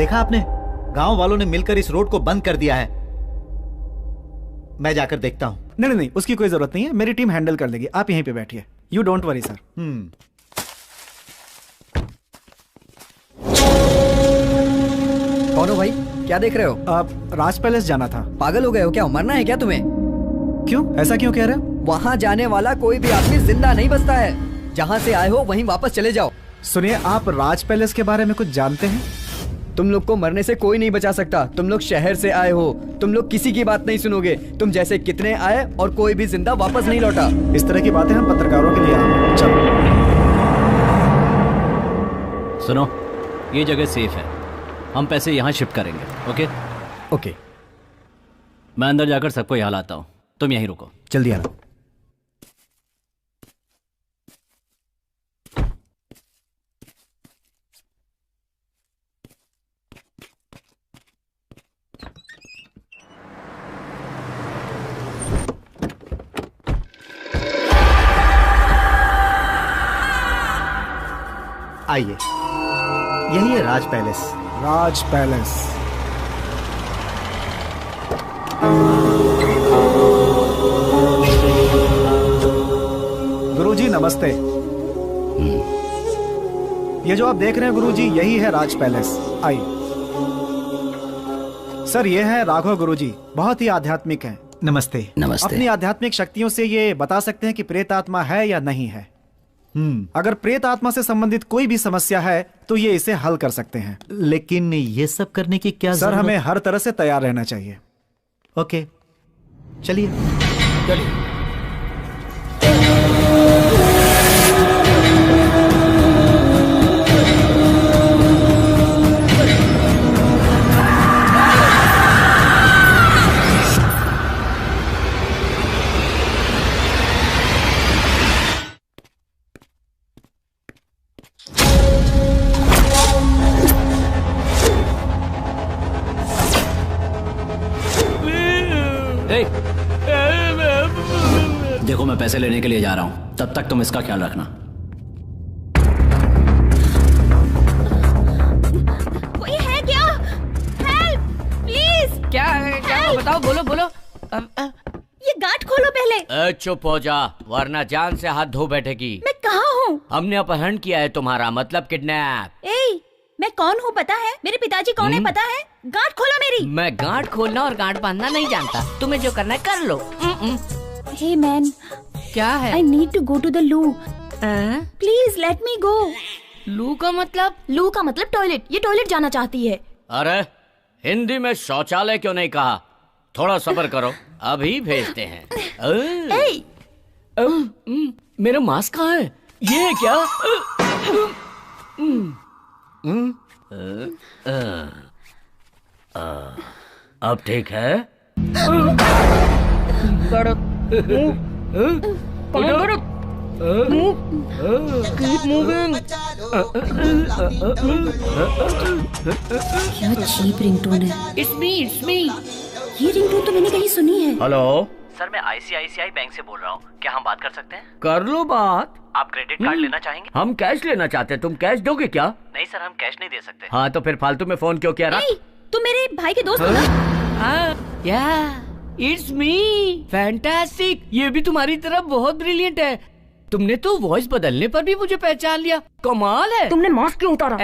देखा आपने, गांव वालों ने मिलकर इस रोड को बंद कर दिया है। मैं जाकर देखता हूं। नहीं नहीं, उसकी कोई जरूरत नहीं है, मेरी टीम हैंडल कर लेगी। आप यहीं पे बैठिए, यू डोंट वरी सर। कौन हो भाई, क्या देख रहे हो? आप राज पैलेस जाना था। पागल हो गए हो क्या? मरना है क्या तुम्हें? क्यों, ऐसा क्यों कह रहे हो? वहाँ जाने वाला कोई भी आदमी जिंदा नहीं बचता है। जहाँ से आए हो वहीं वापस चले जाओ। सुनिए, आप राज पैलेस के बारे में कुछ जानते हैं? तुम लोग को मरने से कोई नहीं बचा सकता। तुम लोग शहर से आए हो, तुम लोग किसी की बात नहीं सुनोगे। तुम जैसे कितने आए और कोई भी जिंदा वापस नहीं लौटा। इस तरह की बातें हम पत्रकारों के लिए आए। चलो सुनो, ये जगह सेफ है, हम पैसे यहाँ शिफ्ट करेंगे। ओके ओके, मैं अंदर जाकर सबको यहाँ लाता हूँ, तुम यहीं रुको। जल्दी आना। आइए, यही है राज पैलेस। राज पैलेस। गुरुजी नमस्ते। ये जो आप देख रहे हैं गुरुजी, यही है राज पैलेस। आइए। सर, ये है राघव गुरुजी, बहुत ही आध्यात्मिक हैं। नमस्ते। नमस्ते। अपनी आध्यात्मिक शक्तियों से ये बता सकते हैं कि प्रेत आत्मा है या नहीं है। अगर प्रेत आत्मा से संबंधित कोई भी समस्या है तो ये इसे हल कर सकते हैं। लेकिन ये सब करने की क्या सर, जरूरत? हमें हर तरह से तैयार रहना चाहिए। ओके, चलिए। देखो, मैं पैसे लेने के लिए जा रहा हूँ, तब तक तुम इसका ख्याल रखना। कोई है क्या? Help please. क्या है? क्या है? बताओ, बोलो बोलो। ये गार्ड खोलो पहले। चुप हो जा, वरना जान से हाथ धो बैठेगी। मैं कहाँ हूँ? हमने अपहरण किया है तुम्हारा, मतलब किडनैप। ए, मैं कौन हूँ पता है? मेरे पिताजी कौन है पता है? गार्ड खोलो मेरी। मैं गांठ खोलना और गांठ बांधना नहीं जानता, तुम्हें जो करना है कर लो। हे मैन, क्या है? I need to go to the loo, please let me go. Loo का मतलब? लू का मतलब टॉयलेट। ये टॉयलेट जाना चाहती है। अरे हिंदी में शौचालय क्यों नहीं कहा? थोड़ा सब्र करो, अभी भेजते हैं। मेरा मास्क कहाँ है? ये है क्या? अब ठीक है? क्या चीप रिंगटोन है। It's me, it's me। ये रिंगटोन तो मैंने कहीं सुनी है। हेलो सर, मैं ICICI बैंक से बोल रहा हूँ, क्या हम बात कर सकते हैं? कर लो बात। आप क्रेडिट कार्ड लेना चाहेंगे? हम कैश लेना चाहते हैं, तुम कैश दोगे क्या? नहीं सर, हम कैश नहीं दे सकते। हाँ तो फिर फालतू में फोन क्यों किया? ए, तुम मेरे भाई के दोस्त हो ना? It's me. फैंटास्टिक, ये भी तुम्हारी तरह बहुत ब्रिलियंट है। तुमने तो वॉइस बदलने पर भी मुझे पहचान लिया, कमाल है। तुमने मास्क क्यों उतारा?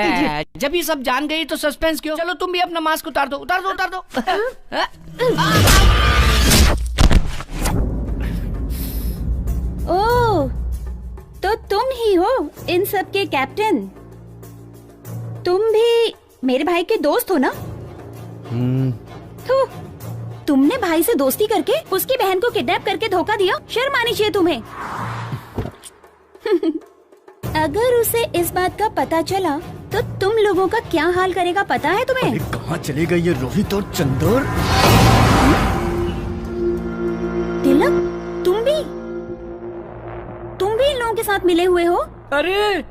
जब ये सब जान गई तो सस्पेंस क्यों? चलो तुम भी अपना मास्क उतार दो, उतार दो, उतार दो। ओह, तो तुम ही हो इन सब के कैप्टन। तुम भी मेरे भाई के दोस्त हो ना? तो तुमने भाई से दोस्ती करके उसकी बहन को किडनैप करके धोखा दिया। शर्म आनी चाहिए तुम्हें। अगर उसे इस बात का पता चला तो तुम लोगों का क्या हाल करेगा पता है तुम्हें? कहाँ चले गए ये रोहित और चंदर? तिलक, तुम भी इन लोगों के साथ मिले हुए हो? अरे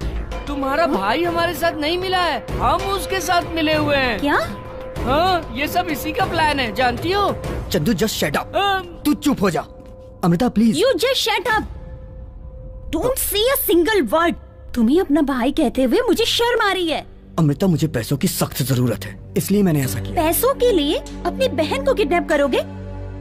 तुम्हारा भाई हमारे साथ नहीं मिला है, हम उसके साथ मिले हुए हैं। क्या? हाँ, ये सब इसी का प्लान है, जानती हो? Chandu just shut up. तू चुप हो जा। Amrita please. You just shut up. Don't say a single word. तुम्हें अपना भाई कहते हुए मुझे शर्म आ रही है। अमृता, मुझे पैसों की सख्त जरूरत है। इसलिए मैंने ऐसा किया। पैसों के लिए अपनी बहन को किडनैप करोगे?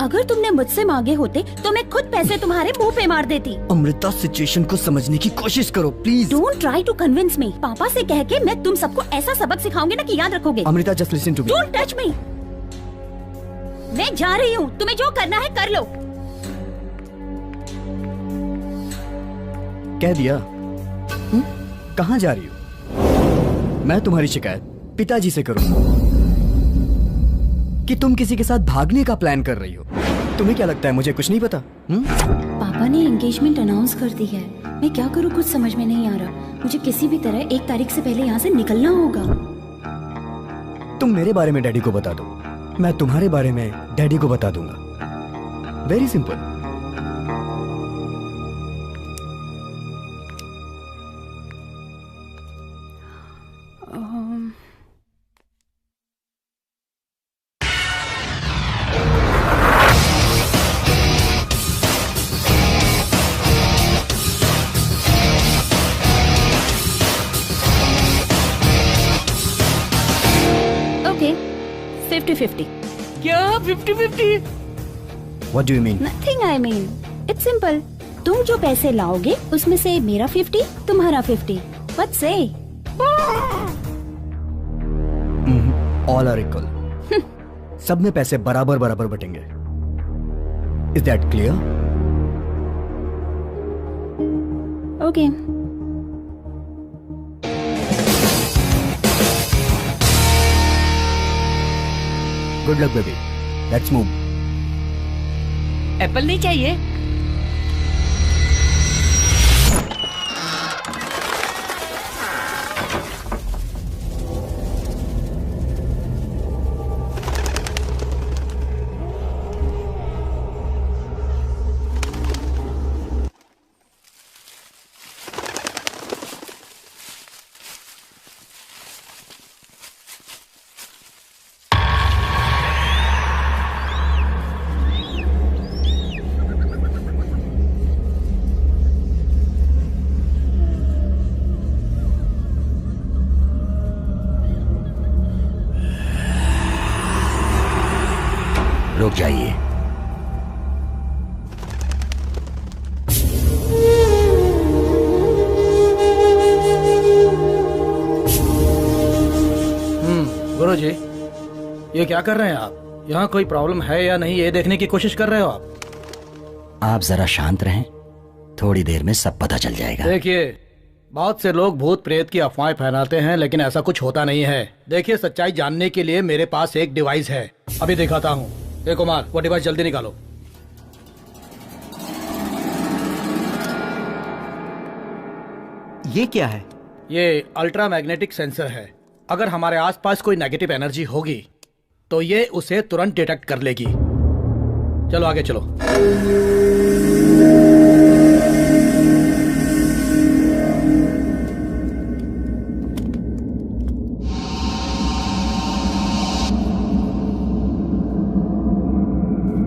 अगर तुमने मुझसे मांगे होते तो मैं खुद पैसे तुम्हारे मुंह पे मार देती। अमृता, सिचुएशन को समझने की कोशिश करो please. Don't try to convince me. पापा से कह के मैं तुम सबको ऐसा सबक सिखाऊंगी ना कि याद रखोगे। Amrita, just listen to me. Don't touch me. मैं जा रही हूँ, तुम्हें जो करना है कर लो। कह दिया। कहाँ जा रही हो? मैं तुम्हारी शिकायत पिताजी से करूंगा कि तुम किसी के साथ भागने का प्लान कर रही हो। तुम्हें क्या लगता है मुझे कुछ नहीं पता? पापा ने एंगेजमेंट अनाउंस कर दी है। मैं क्या करूँ कुछ समझ में नहीं आ रहा। मुझे किसी भी तरह 1 तारीख से पहले यहाँ से निकलना होगा। तुम मेरे बारे में डैडी को बता दो, मैं तुम्हारे बारे में डैडी को बता दूंगा। Very simple. ओके, 50-50। क्या 50-50? What do you mean? Nothing I mean. It's simple. तुम जो पैसे लाओगे उसमें से मेरा 50, तुम्हारा 50. What say? All are equal. सब में पैसे बराबर बराबर बटेंगे। Is that clear? Okay. Good luck, baby. Let's move. Apple नहीं चाहिए? रुक जाइए। गुरुजी, ये क्या कर रहे हैं आप? यहाँ कोई प्रॉब्लम है या नहीं ये देखने की कोशिश कर रहे हो आप जरा शांत रहें, थोड़ी देर में सब पता चल जाएगा। देखिए, बहुत से लोग भूत प्रेत की अफवाहें फैलाते हैं लेकिन ऐसा कुछ होता नहीं है। देखिए, सच्चाई जानने के लिए मेरे पास एक डिवाइस है, अभी दिखाता हूँ। ए कुमार, वो डिवाइस जल्दी निकालो। ये क्या है? ये अल्ट्रा मैग्नेटिक सेंसर है। अगर हमारे आसपास कोई नेगेटिव एनर्जी होगी तो ये उसे तुरंत डिटेक्ट कर लेगी। चलो आगे चलो।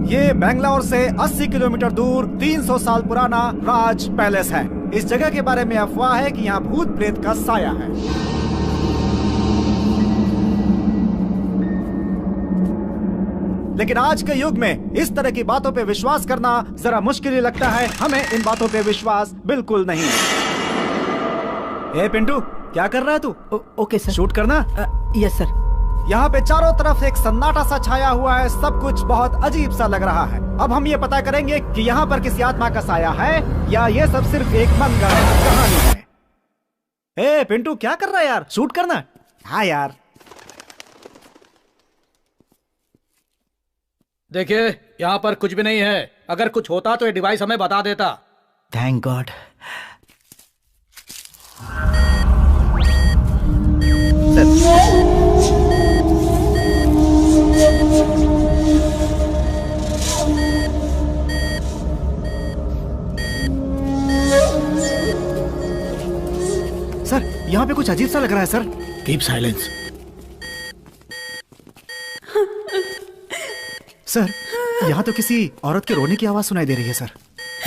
ये बेंगलोर से 80 किलोमीटर दूर 300 साल पुराना राज पैलेस है। इस जगह के बारे में अफवाह है कि यहाँ भूत प्रेत का साया है। लेकिन आज के युग में इस तरह की बातों पे विश्वास करना जरा मुश्किल ही लगता है। हमें इन बातों पे विश्वास बिल्कुल नहीं। ए पिंटू, क्या कर रहा है तू? Okay sir. शूट करना? Yes sir. यहाँ पे चारों तरफ एक सन्नाटा सा छाया हुआ है, सब कुछ बहुत अजीब सा लग रहा है। अब हम ये पता करेंगे कि यहाँ पर किसी आत्मा का साया है या ये सब सिर्फ एक मनगढ़ंत कहानी है। ए पिंटू, क्या कर रहा है यार? शूट करना? हाँ यार। देखिए, यहाँ पर कुछ भी नहीं है। अगर कुछ होता तो ये डिवाइस हमें बता देता। Thank God. सर, यहाँ पे कुछ अजीब सा लग रहा है सर। Keep silence. सर, यहाँ तो किसी औरत के रोने की आवाज सुनाई दे रही है sir.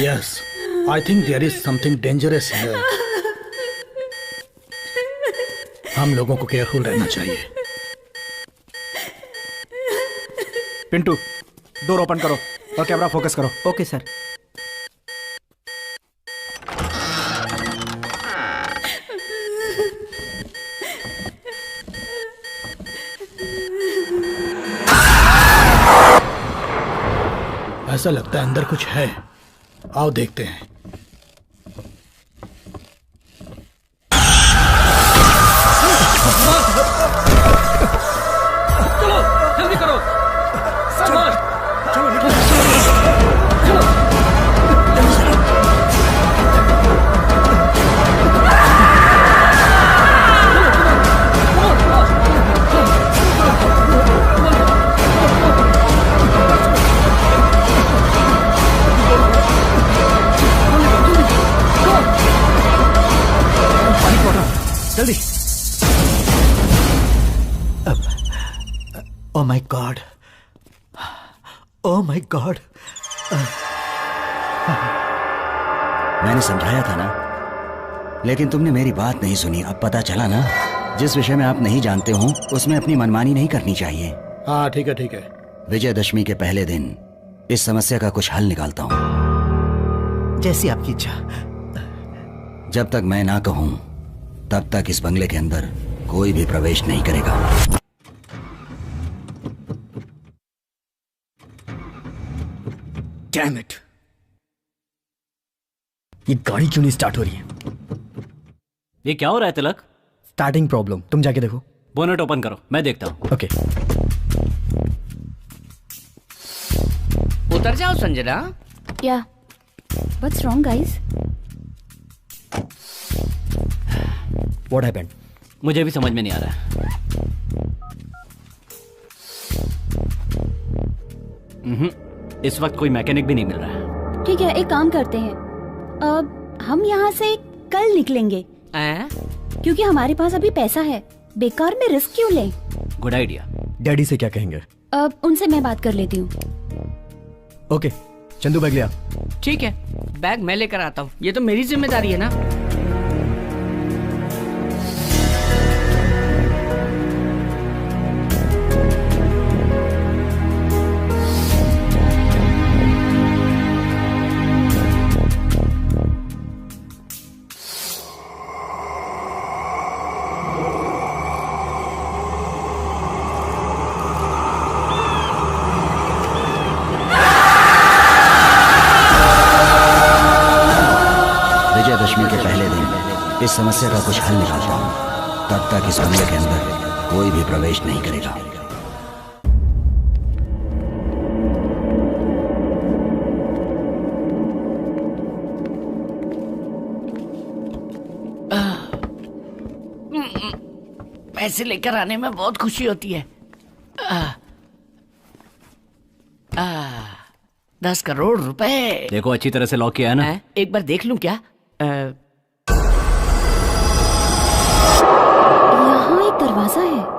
Yes, I think there is something dangerous here. हम लोगों को केयरफुल रहना चाहिए। पिंटू, डोर ओपन करो और कैमरा फोकस करो। Okay sir. ऐसा लगता है अंदर कुछ है, आओ देखते हैं। चलो जल्दी करो। जल्दी। Oh my God, oh my God. मैंने समझाया था ना, लेकिन तुमने मेरी बात नहीं सुनी। अब पता चला ना, जिस विषय में आप नहीं जानते हो उसमें अपनी मनमानी नहीं करनी चाहिए। हाँ ठीक है ठीक है। विजयदशमी के पहले दिन इस समस्या का कुछ हल निकालता हूँ। जैसी आपकी इच्छा। जब तक मैं ना कहूं तब तक इस बंगले के अंदर कोई भी प्रवेश नहीं करेगा। डैम इट, ये गाड़ी क्यों नहीं स्टार्ट हो रही है? ये क्या हो रहा है तिलक? स्टार्टिंग प्रॉब्लम, तुम जाके देखो। बोनेट ओपन करो, मैं देखता हूँ। ओके। उतर जाओ संजना। या what's wrong guys? What happened? मुझे भी समझ में नहीं आ रहा है। इस वक्त कोई मैकेनिक भी नहीं मिल रहा है। ठीक है, एक काम करते हैं, अब हम यहाँ से कल निकलेंगे क्योंकि हमारे पास अभी पैसा है। बेकार में रिस्क क्यों लें? Good idea. डैडी से क्या कहेंगे? अब उनसे मैं बात कर लेती हूँ। ओके, चंदू बैग लिया। ठीक है, बैग मैं लेकर आता हूँ, ये तो मेरी जिम्मेदारी है ना। विजयदशमी के पहले दिन इस समस्या का कुछ हल निकालता हूँ। तब तक इस बंगले के अंदर कोई भी प्रवेश नहीं करेगा। पैसे लेकर आने में बहुत खुशी होती है। 10 करोड़ रुपए। देखो अच्छी तरह से लॉक किया है ना? एक बार देख लूं क्या? यहाँ एक दरवाजा है।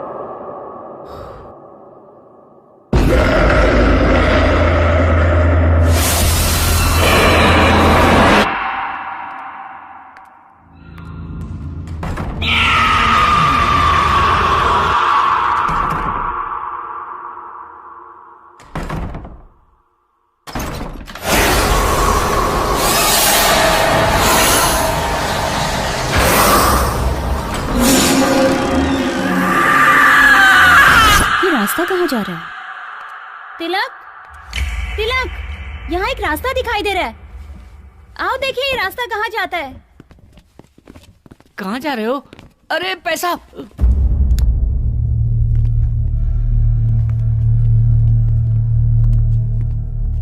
रास्ता कहाँ जा रहा है? तिलक, तिलक, यहाँ एक रास्ता दिखाई दे रहा है। आओ देखिए ये रास्ता कहाँ जाता है। कहाँ जा रहे हो? अरे पैसा।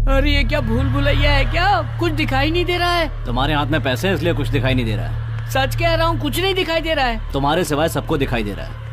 अरे ये क्या भूल भुलैया है क्या? कुछ दिखाई नहीं दे रहा है। तुम्हारे हाथ में पैसे हैं इसलिए कुछ दिखाई नहीं दे रहा है। सच कह रहा हूँ, कुछ नहीं दिखाई दे रहा है। तुम्हारे सिवाय सबको दिखाई दे रहा है।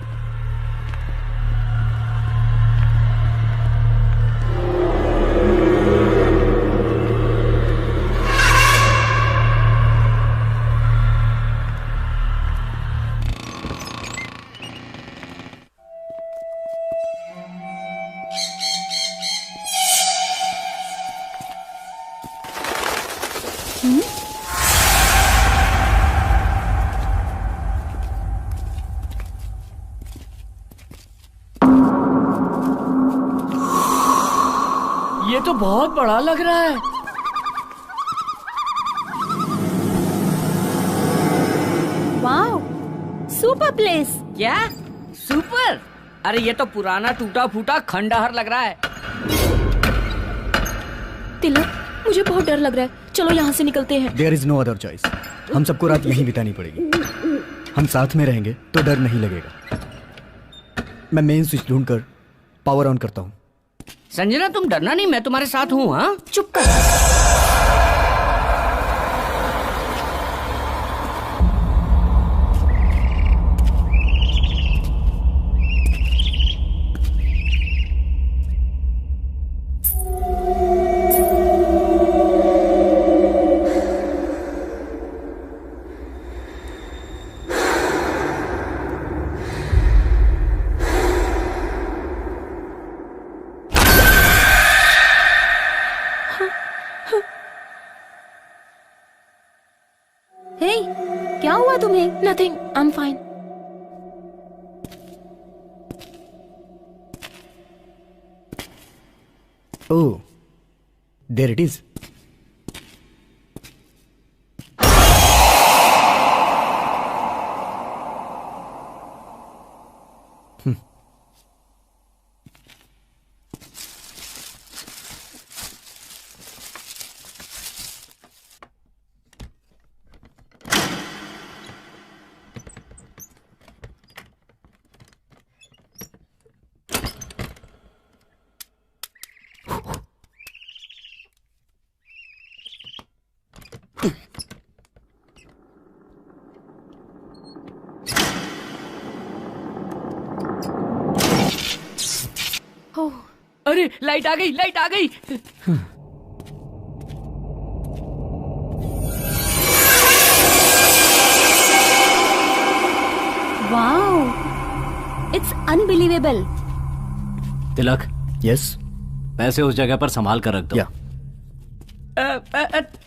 बहुत बड़ा लग रहा है। Wow, super place. क्या सुपर? अरे ये तो पुराना टूटा फूटा खंडहर लग रहा है। तिलक, मुझे बहुत डर लग रहा है, चलो यहाँ से निकलते हैं। There is no other choice. हम सबको रात यहीं बितानी पड़ेगी। हम साथ में रहेंगे तो डर नहीं लगेगा। मैं मेन स्विच ढूंढकर पावर ऑन करता हूँ। संजना तुम डरना नहीं, मैं तुम्हारे साथ हूँ। हाँ चुप कर। हे, क्या हुआ तुम्हें? Nothing, I am fine. Oh, there it is. अरे लाइट आ गई, लाइट आ गई। Wow, it's unbelievable. Tilak, yes. पैसे उस जगह पर संभाल कर रख दो। या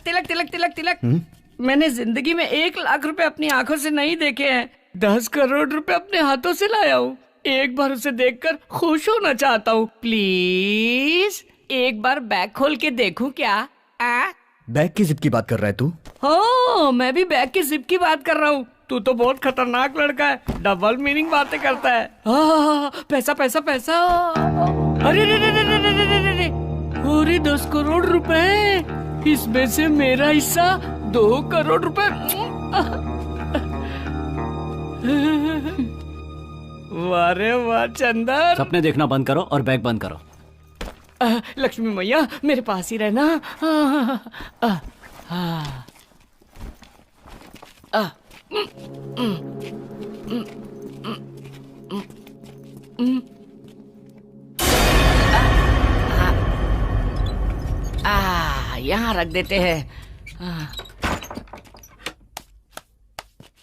तिलक तिलक तिलक तिलक, मैंने जिंदगी में 1 लाख रुपए अपनी आंखों से नहीं देखे हैं। 10 करोड़ रुपए अपने हाथों से लाया हूँ। एक बार उसे देखकर खुश होना चाहता हूँ। प्लीज एक बार बैग खोल के देखूं क्या? बैग की जिप की बात कर रहा है तू? हाँ, मैं भी बैग की जिप की बात कर रहा हूँ। तू तो बहुत खतरनाक लड़का है, डबल मीनिंग बातें करता है। पैसा पैसा पैसा। अरे रे रे रे रे रे रे रे रे। अरे 10 करोड़ रुपए, इसमें से मेरा हिस्सा 2 करोड़ रुपए। वाह रे वाह चंदर। सपने देखना बंद करो और बैग बंद करो। लक्ष्मी मैया मेरे पास ही रहना। यहाँ रख देते हैं।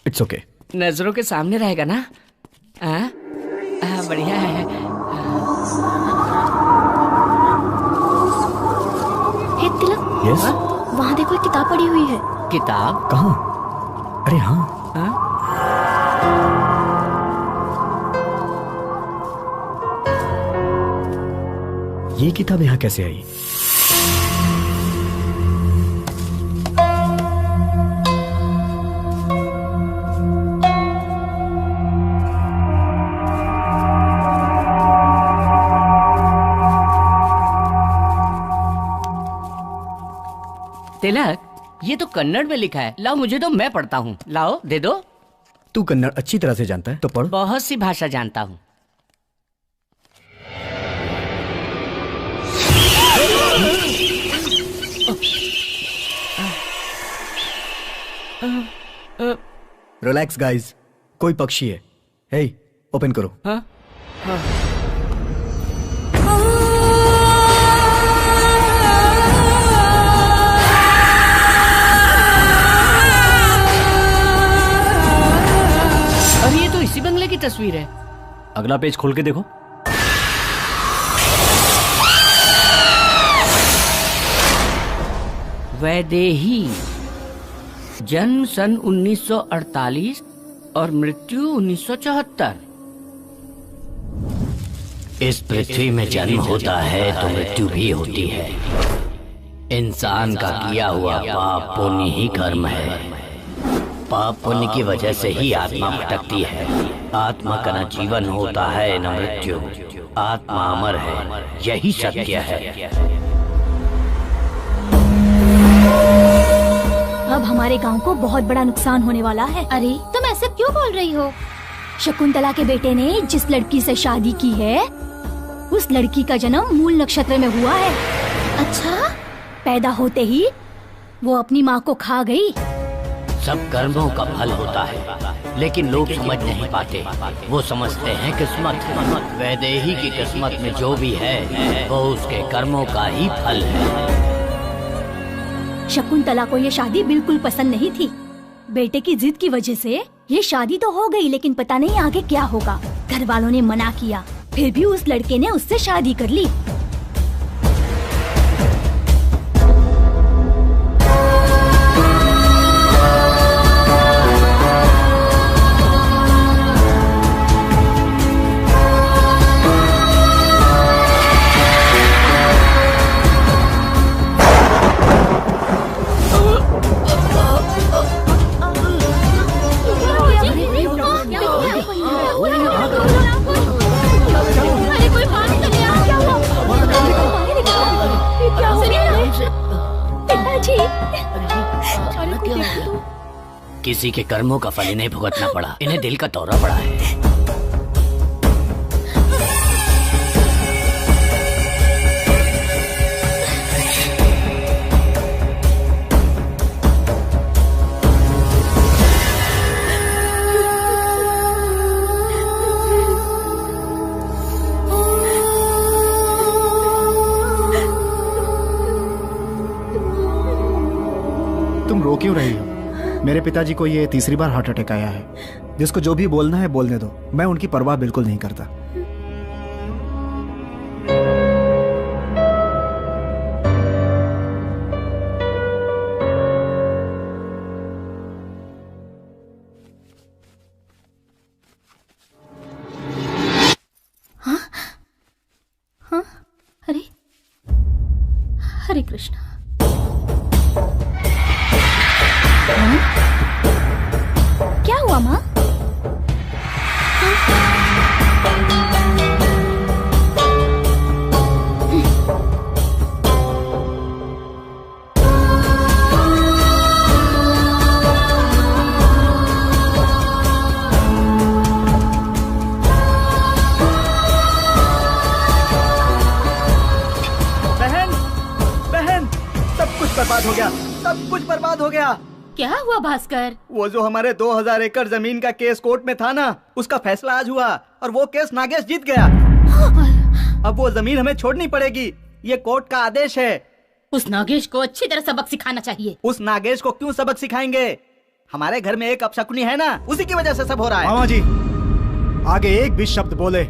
It's okay. नजरों के सामने रहेगा ना? बढ़िया है। हे तिलक, यस। वहाँ देखो एक किताब पड़ी हुई है। किताब? कहाँ? अरे हाँ। ये किताब यहाँ कैसे आई? तिलक, ये तो कन्नड़ में लिखा है। लाओ मुझे दो, मैं पढ़ता हूँ। लाओ दे दो। तू कन्नड़ अच्छी तरह से जानता है तो पढ़। बहुत सी भाषा जानता हूँ। रिलैक्स गाइस, कोई पक्षी है। हे, ओपन करो। हाँ? हाँ। अरे ये तो इसी बंगले की तस्वीर है। अगला पेज खोल के देखो। वैदेही, जन्म सन 1948 और मृत्यु 1974। इस पृथ्वी में जन्म होता है तो मृत्यु भी होती है। इंसान का किया हुआ पाप पुण्य ही कर्म है। पाप पुण्य की वजह से ही आत्मा भटकती है। आत्मा का न जीवन होता है न मृत्यु। आत्मा अमर है, यही सत्य है। अब हमारे गांव को बहुत बड़ा नुकसान होने वाला है। अरे तुम ऐसे क्यों बोल रही हो? शकुंतला के बेटे ने जिस लड़की से शादी की है, उस लड़की का जन्म मूल नक्षत्र में हुआ है। अच्छा? पैदा होते ही वो अपनी माँ को खा गई। सब कर्मों का फल होता है, लेकिन लोग समझ नहीं पाते। वो समझते हैं किस्मत। वैदेही की किस्मत में जो भी है वो उसके कर्मों का ही फल है। शकुंतला को ये शादी बिल्कुल पसंद नहीं थी। बेटे की जिद की वजह से ये शादी तो हो गई, लेकिन पता नहीं आगे क्या होगा। घर वालों ने मना किया, फिर भी उस लड़के ने उससे शादी कर ली। किसी के कर्मों का फल इन्हें भुगतना पड़ा। इन्हें दिल का दौरा पड़ा है। तुम रो क्यों रही हो? मेरे पिताजी को ये तीसरी बार हार्ट अटैक आया है। जिसको जो भी बोलना है बोलने दो, मैं उनकी परवाह बिल्कुल नहीं करता। हाँ? हाँ? अरे हरे कृष्णा। क्या हुआ माँ? बहन, बहन, सब कुछ बर्बाद हो गया। सब कुछ बर्बाद हो गया। क्या हुआ भास्कर? वो जो हमारे 2000 एकड़ जमीन का केस कोर्ट में था ना, उसका फैसला आज हुआ और वो केस नागेश जीत गया। अब वो जमीन हमें छोड़नी पड़ेगी। ये कोर्ट का आदेश है। उस नागेश को अच्छी तरह सबक सिखाना चाहिए। उस नागेश को क्यों सबक सिखाएंगे? हमारे घर में एक अपशकुनी है ना, उसी की वजह से सब हो रहा है। मामा जी, आगे एक भी शब्द बोले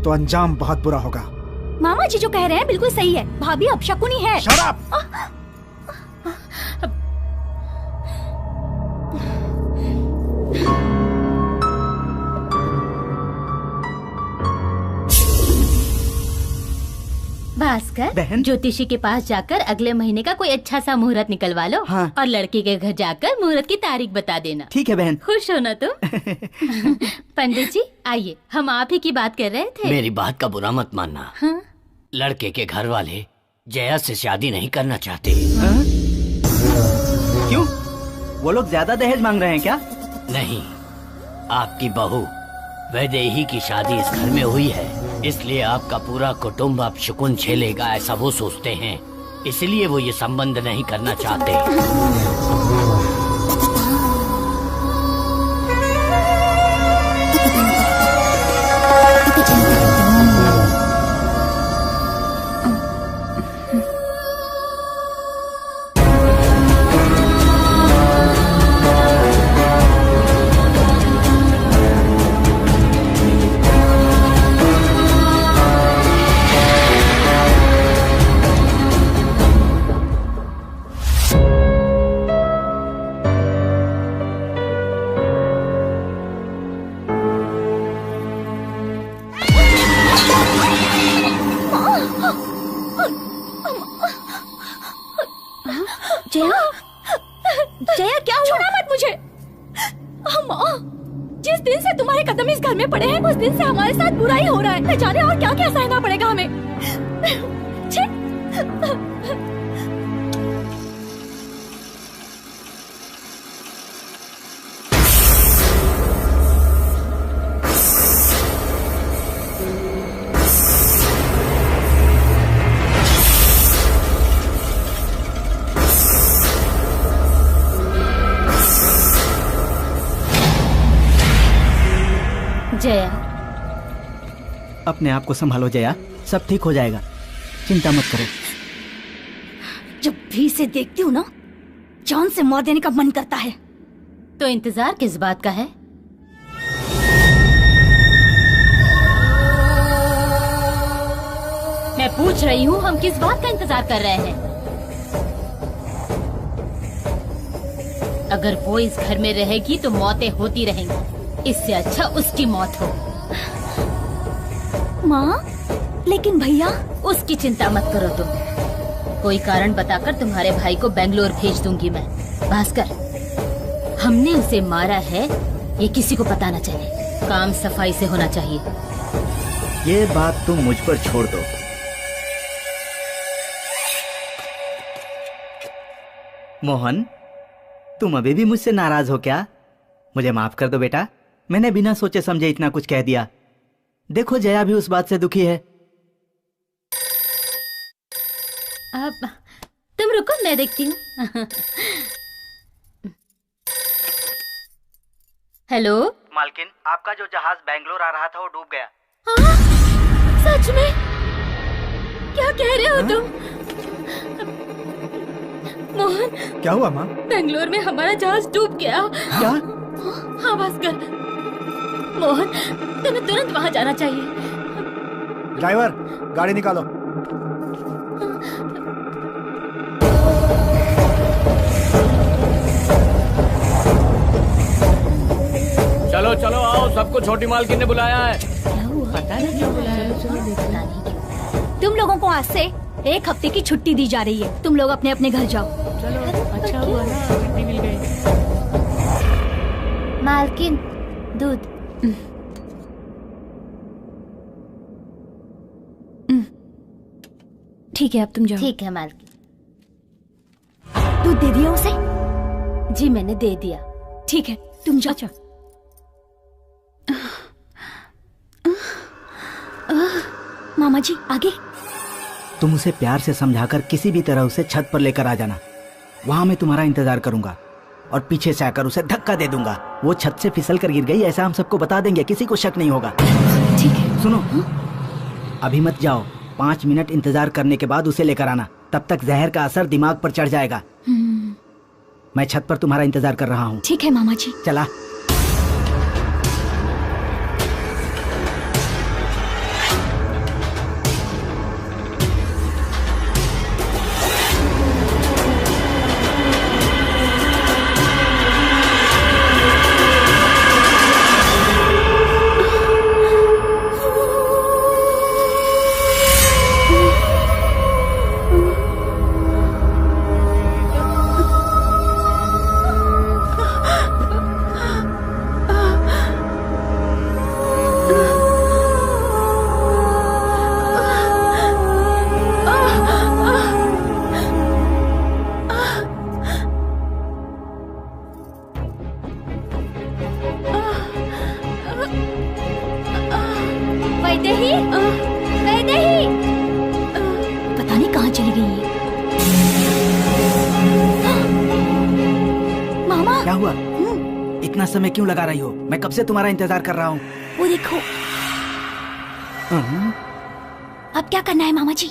तो अंजाम बहुत बुरा होगा। मामा जी जो कह रहे हैं बिल्कुल सही है। भाभी अपशकुनी है। शराब। भास्कर, बहन? ज्योतिषी के पास जाकर अगले महीने का कोई अच्छा सा मुहूर्त निकलवा लो। हाँ। और लड़के के घर जाकर मुहूर्त की तारीख बता देना। ठीक है बहन। खुश हो ना तुम? पंडित जी आइए, हम आप ही की बात कर रहे थे। मेरी बात का बुरा मत मानना। हाँ? लड़के के घर वाले जया से शादी नहीं करना चाहते। क्यों? वो लोग ज्यादा दहेज मांग रहे हैं क्या? नहीं, आपकी बहू वैदेही की शादी इस घर में हुई है, इसलिए आपका पूरा कुटुंब अब शकुन झेलेगा, ऐसा वो सोचते हैं। इसलिए वो ये संबंध नहीं करना चाहते। जया क्या हुआ? छूना मत मुझे। माँ, जिस दिन से तुम्हारे कदम इस घर में पड़े हैं उस दिन से हमारे साथ बुरा ही हो रहा है। न जाने और क्या क्या सहना पड़ेगा हमें। छी। जया, अपने आप को संभालो जया, सब ठीक हो जाएगा, चिंता मत करो। जब भी इसे देखती हूँ ना, जान से मार देने का मन करता है। तो इंतजार किस बात का है? मैं पूछ रही हूँ, हम किस बात का इंतजार कर रहे हैं? अगर वो इस घर में रहेगी तो मौतें होती रहेंगी, इससे अच्छा उसकी मौत हो। माँ, लेकिन भैया। उसकी चिंता मत करो तुम, कोई कारण बताकर तुम्हारे भाई को बेंगलोर भेज दूंगी मैं। भास्कर, हमने उसे मारा है ये किसी को पता न चले, काम सफाई से होना चाहिए। ये बात तुम मुझ पर छोड़ दो। मोहन, तुम अभी भी मुझसे नाराज हो क्या? मुझे माफ कर दो बेटा, मैंने बिना सोचे समझे इतना कुछ कह दिया। देखो जया भी उस बात से दुखी है। अब तुम रुको, मैं देखती हूँ। हेलो मालकिन, आपका जो जहाज बेंगलोर आ रहा था वो डूब गया। हाँ? सच में? क्या कह रहे हो तुम? मोहन, क्या हुआ माँ? बेंगलोर में हमारा जहाज डूब गया। क्या? हाँ भास्कर, मोहन तुम्हें तुरंत वहाँ जाना चाहिए। ड्राइवर, गाड़ी निकालो। चलो चलो आओ, सबको छोटी मालकिन ने बुलाया है। क्या हुआ? पता नहीं क्यों बुलाया, पता नहीं क्यों। तुम लोगों को आज से 1 हफ्ते की छुट्टी दी जा रही है। तुम लोग अपने अपने घर जाओ। चलो, अच्छा हुआ ना, छुट्टी मिल गई। मालकिन, दूध। ठीक है, अब तुम जाओ। ठीक है मालकिन। दूध दे दिया उसे? जी मैंने दे दिया। ठीक है, तुम जाओ। अच्छा। मामा जी, आगे। तुम उसे प्यार से समझाकर किसी भी तरह उसे छत पर लेकर आ जाना। वहां मैं तुम्हारा इंतजार करूंगा और पीछे से आकर उसे धक्का दे दूंगा। वो छत से फिसल कर गिर गई ऐसा हम सबको बता देंगे, किसी को शक नहीं होगा। ठीक है। सुनो, अभी मत जाओ, 5 मिनट इंतजार करने के बाद उसे लेकर आना। तब तक जहर का असर दिमाग पर चढ़ जाएगा। मैं छत पर तुम्हारा इंतजार कर रहा हूँ। ठीक है मामा जी। चला। वैदेही, वैदेही, पता नहीं कहाँ चली गई है। मामा, क्या हुआ? इतना समय क्यों लगा रही हो? मैं कब से तुम्हारा इंतजार कर रहा हूँ। वो देखो। अब क्या करना है मामा जी?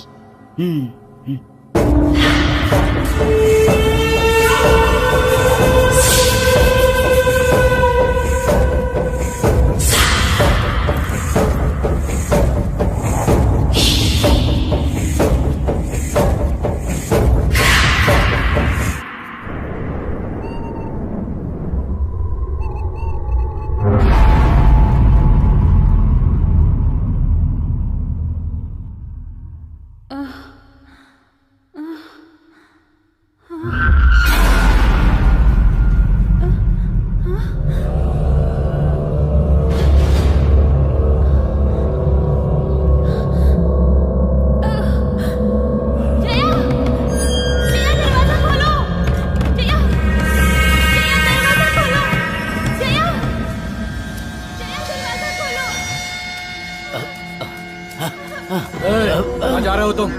रहे हो तुम?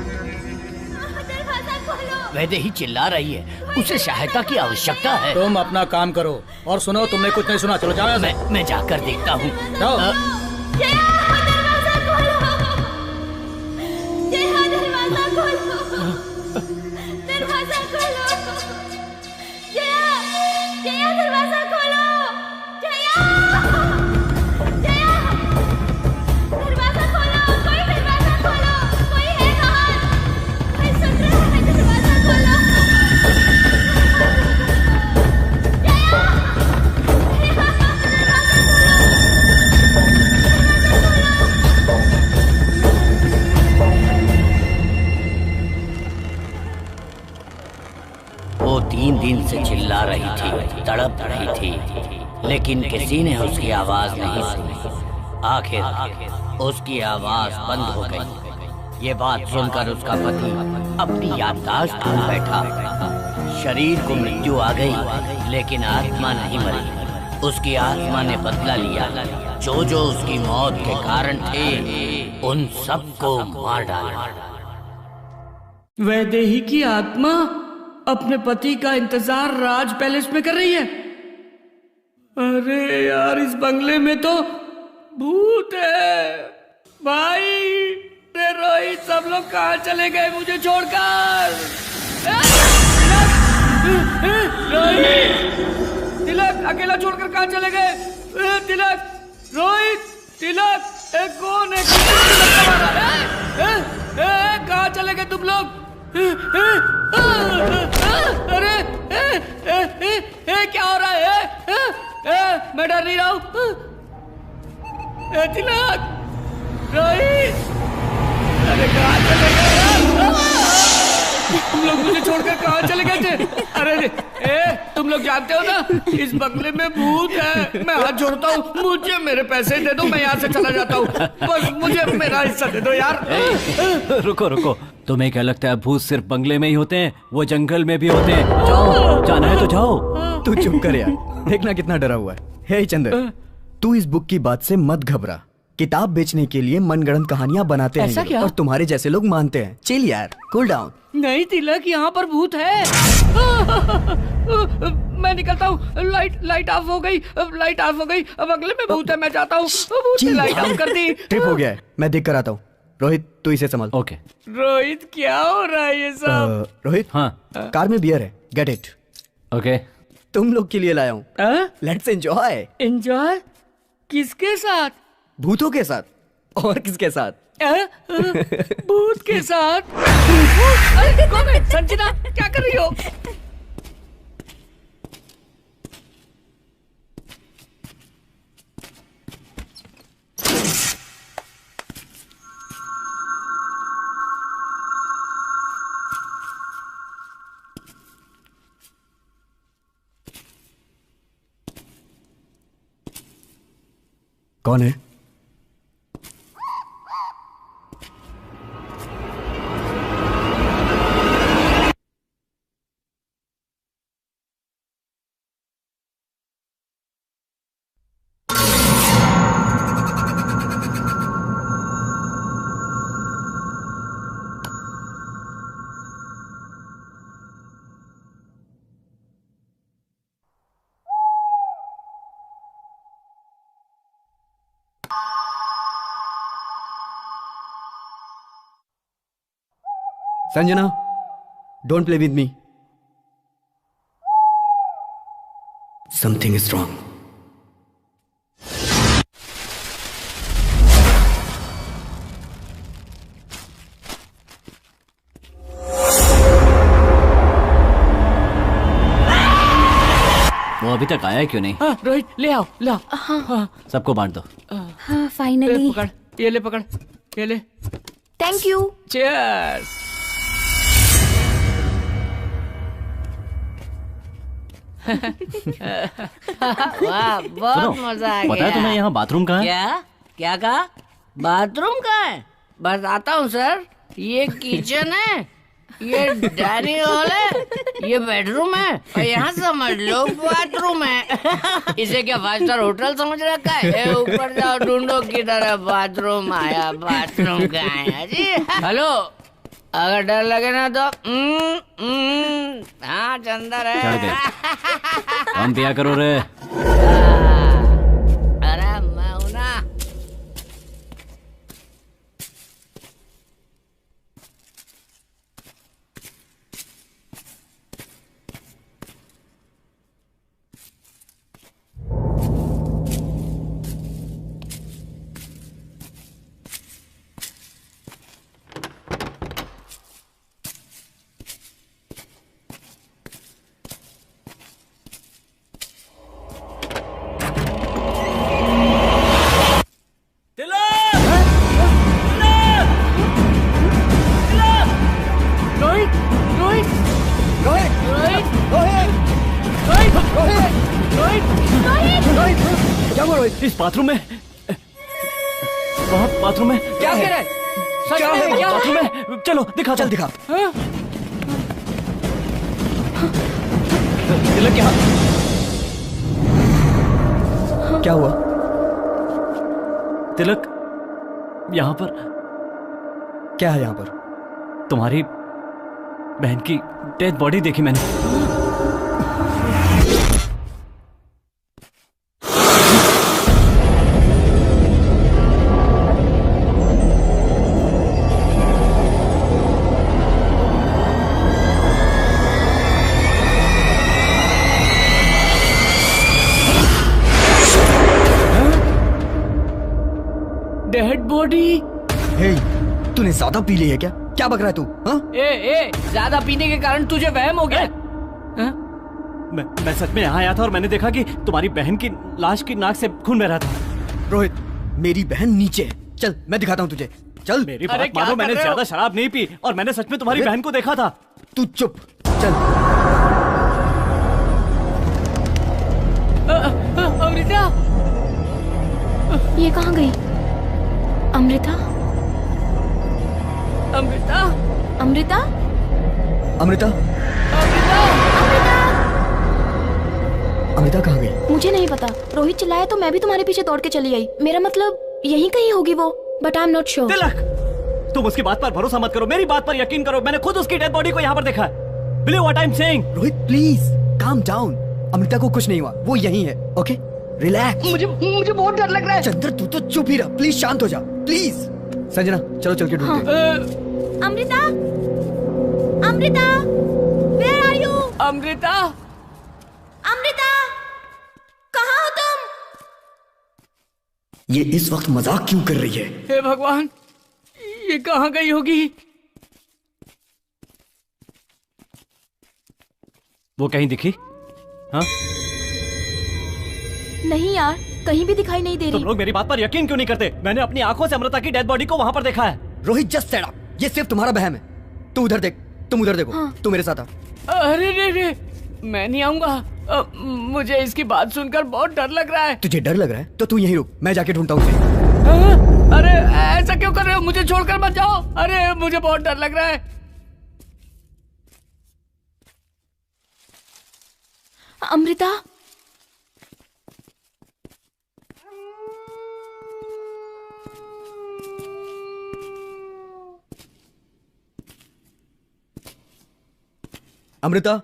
वैदेही चिल्ला रही है, उसे सहायता की आवश्यकता है। तुम अपना काम करो। और सुनो, तुमने कुछ नहीं सुना, चलो जाओ यहाँ से। मैं जाकर देखता हूँ। जाओ। वो 3 दिन से चिल्ला रही थी, तड़प रही थी, लेकिन किसी ने उसकी आवाज नहीं सुनी। आखिर उसकी आवाज बंद हो गई। ये बात सुनकर उसका पति अपनी याददाश्त खो बैठा। शरीर को मृत्यु आ गई, लेकिन आत्मा नहीं मरी। उसकी आत्मा ने बदला लिया। जो जो उसकी मौत के कारण थे, उन सबको मार डाला। वैदेही की आत्मा अपने पति का इंतजार राज पैलेस में कर रही है। अरे यार, इस बंगले में तो भूत है। भाई रे रोहित, सब लोग कहाँ चले गए मुझे छोड़कर? रोहित, तिलक अकेला छोड़कर कहाँ चले गए? तिलक, रोहित, तिलक, कौन है? कहाँ चले गए तुम लोग? अरे क्या हो रहा है? मैं डर नहीं रहा हूँ। तिलक, रोहित, अरे कहाँ चले गए? तुम लोग मुझे छोड़कर कहाँ चले गए थे? अरे तुम लोग जानते हो ना, इस बंगले में भूत है। मैं हाथ जोड़ता हूँ, मुझे मेरे पैसे दे दो, मैं यहाँ से चला जाता हूँ। बस मुझे मेरा हिस्सा दे दो यार। रुको रुको, तुम्हें क्या लगता है भूत सिर्फ बंगले में ही होते हैं? वो जंगल में भी होते हैं। जाओ, जाना है तो जाओ। तू चुप कर यार, देखना कितना डरा हुआ है। हे चंदर, तू इस बुक की बात से मत घबरा। किताब बेचने के लिए मनगढ़ंत कहानियाँ बनाते हैं क्या? और तुम्हारे जैसे लोग मानते हैं। चिल यार, कूल डाउन। नहीं तिलक, यहाँ पर भूत है। मैं निकलता हूँ। लाइट ऑफ हो गई, लाइट ऑफ हो गई। अब अगले में भूत है, मैं जाता हूँ। भूत ने लाइट ऑफ कर दी। ट्रिप हो गया है, मैं देख कर आता हूँ। रोहित, तू इसे संभाल। ओके। रोहित, क्या हो रहा है ये सब? रोहित, हाँ, कार में बियर है, गेट इट। ओके। तुम लोग के लिए लाया हूँ। Let's enjoy. एंजॉय? किसके साथ? भूतों के साथ। और किसके साथ? भूत के साथ? अरे कौन है? संजना, क्या कर रही हो? कौन है? Sanjana, don't play with me. Something is wrong. वो अभी तक आया क्यों नहीं? रोहित, ले आओ, ला। हाँ। सबको बांट दो। हाँ, फाइनली। पकड़, ये ले, पकड़, ये ले। Thank you. चीयर्स। वाह, बहुत मजा आ गया। पता है तुम्हें यहाँ बाथरूम कहाँ है? क्या क्या कहा? बाथरूम कहाँ है? बताता हूँ सर। ये किचन है, ये डाइनिंग हॉल है, ये बेडरूम है, और यहाँ समझ लो बाथरूम है। इसे क्या 5 स्टार होटल समझ रखा है? ऊपर जाओ, ढूंढो किधर है बाथरूम। आया, बाथरूम कहाँ है जी? हेलो, अगर डर लगे ना तो हाँ चंदर है। चढ़ गए। कम पिया करो रे। अरे मैं हूं ना। इस बाथरूम में, वहाँ बाथरूम में क्या कह रहा है? सच में क्या बाथरूम में? चलो दिखा, चल दिखा। तिलक क्या? क्या हुआ? तिलक, यहाँ पर क्या है? यहाँ पर तुम्हारी बहन की डेड बॉडी देखी मैंने। Dead body? हे, तूने ज्यादा पी ली है क्या? क्या बक रहा है तू? हाँ? ए, ज्यादा पीने के कारण तुझे वहम हो गया? मैं सच में यहाँ आया था और मैंने देखा कि तुम्हारी बहन की लाश की नाक से खून बह रहा था। रोहित, मेरी बहन नीचे है। चल मैं दिखाता हूँ तुझे। चल। मेरी बात मानो, मैंने ज्यादा शराब नहीं पी और मैंने सच में तुम्हारी बहन को देखा था। तू चुप। चल। अमृता, ये कहाँ गई? अमृता? अमृता? अमृता? अमृता? अमृता कहाँ गई? मुझे नहीं पता। रोहित चिल्लाया तो मैं भी तुम्हारे पीछे दौड़ के चली आई। मेरा मतलब यहीं कहीं होगी वो, but I am not sure. Tilak, तुम उसकी बात पर भरोसा मत करो, मेरी बात पर यकीन करो। मैंने खुद उसकी डेड बॉडी को यहाँ पर देखा है। Believe what I am saying. Rohit please calm down. Amrita को कुछ नहीं हुआ, वो यहीं है। Okay relax. मुझे बहुत डर लग रहा है। चंद्र तू तो चुप ही रह, प्लीज शांत हो जा प्लीज। संजना चलो चल के ढूंढते हैं। Amrita, Amrita, where are you? Amrita, Amrita, कहाँ हो तुम? ये इस वक्त मजाक क्यों कर रही है? हे भगवान, ये कहाँ गई होगी? वो कहीं दिखी? हाँ? नहीं यार, कहीं भी दिखाई नहीं दे रही। तुम लोग मेरी बात पर यकीन क्यों नहीं करते? मैंने अपनी आंखों से अमृता की डेड बॉडी को वहाँ पर देखा है। रोहित जस्ट सेट अप, ये सिर्फ तुम्हारा वहम है। तू उधर देख, तुम उधर देखो। हाँ। तू मेरे साथ आ। अरे रे, मैं नहीं आऊंगा। मुझे इसकी बात सुनकर बहुत डर लग रहा है। तुझे डर लग रहा है तो तू यहीं रुक, मैं जाके ढूंढता हूँ उसे। अरे ऐसा क्यों कर रहे हो? मुझे छोड़कर मत जाओ। अरे मुझे बहुत डर लग रहा है। अमृता, अमृता,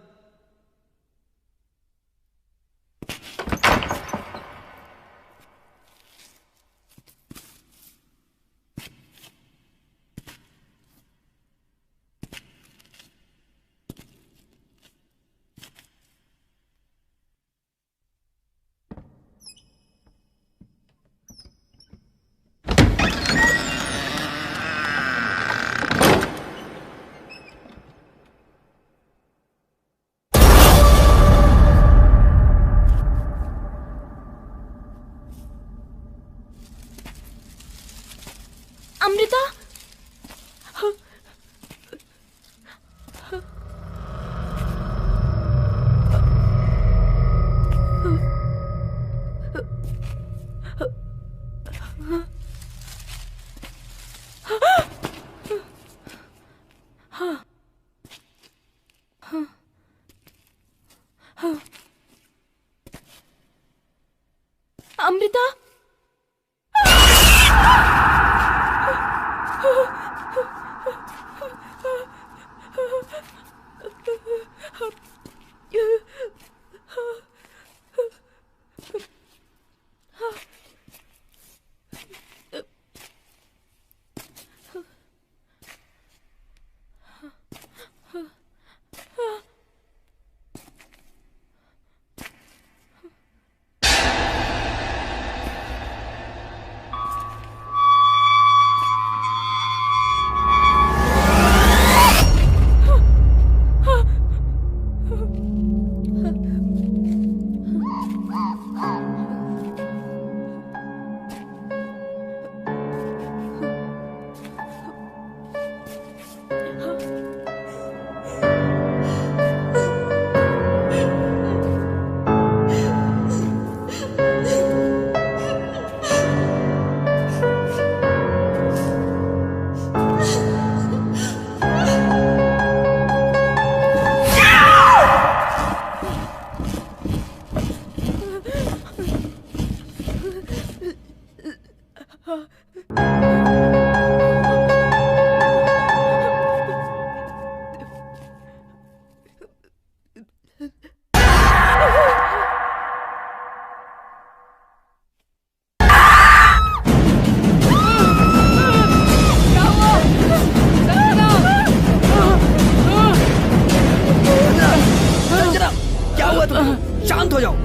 शांत हो जाओ।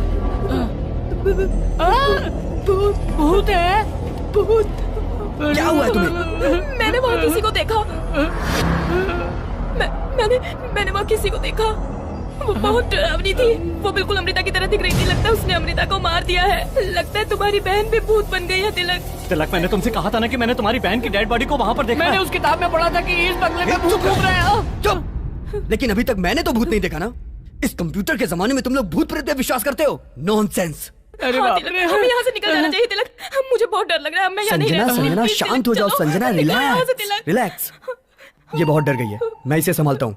भूत है, भूत। क्या हुआ है तुम्हें? मैंने वहाँ किसी को देखा। मैंने वहाँ किसी को देखा। वो बहुत डरावनी थी। वो बिल्कुल अमृता की तरह दिख रही थी। लगता है उसने अमृता को मार दिया है। लगता है तुम्हारी बहन भी भूत बन गई है। तिलक, मैंने तुमसे कहा था ना कि मैंने तुम्हारी बहन की डेड बॉडी को वहाँ पर देखा। मैंने उस किताब में पढ़ा था कि इस बंगले में भूत घूम रहे हैं। चुप। लेकिन अभी तक मैंने तो भूत नहीं देखा ना। इस कंप्यूटर के जमाने में तुम लोग भूत प्रेत पे विश्वास करते हो? नॉनसेंस। अरे हाँ, तिलक, हमें यहाँ से निकल जाना चाहिए। तिलक, मुझे बहुत डर लग रहा है। मैं यहाँ नहीं रह सकती। संजना शांत हो जाओ। संजना रिलैक्स। ये बहुत डर गई है। मैं इसे संभालता हूँ।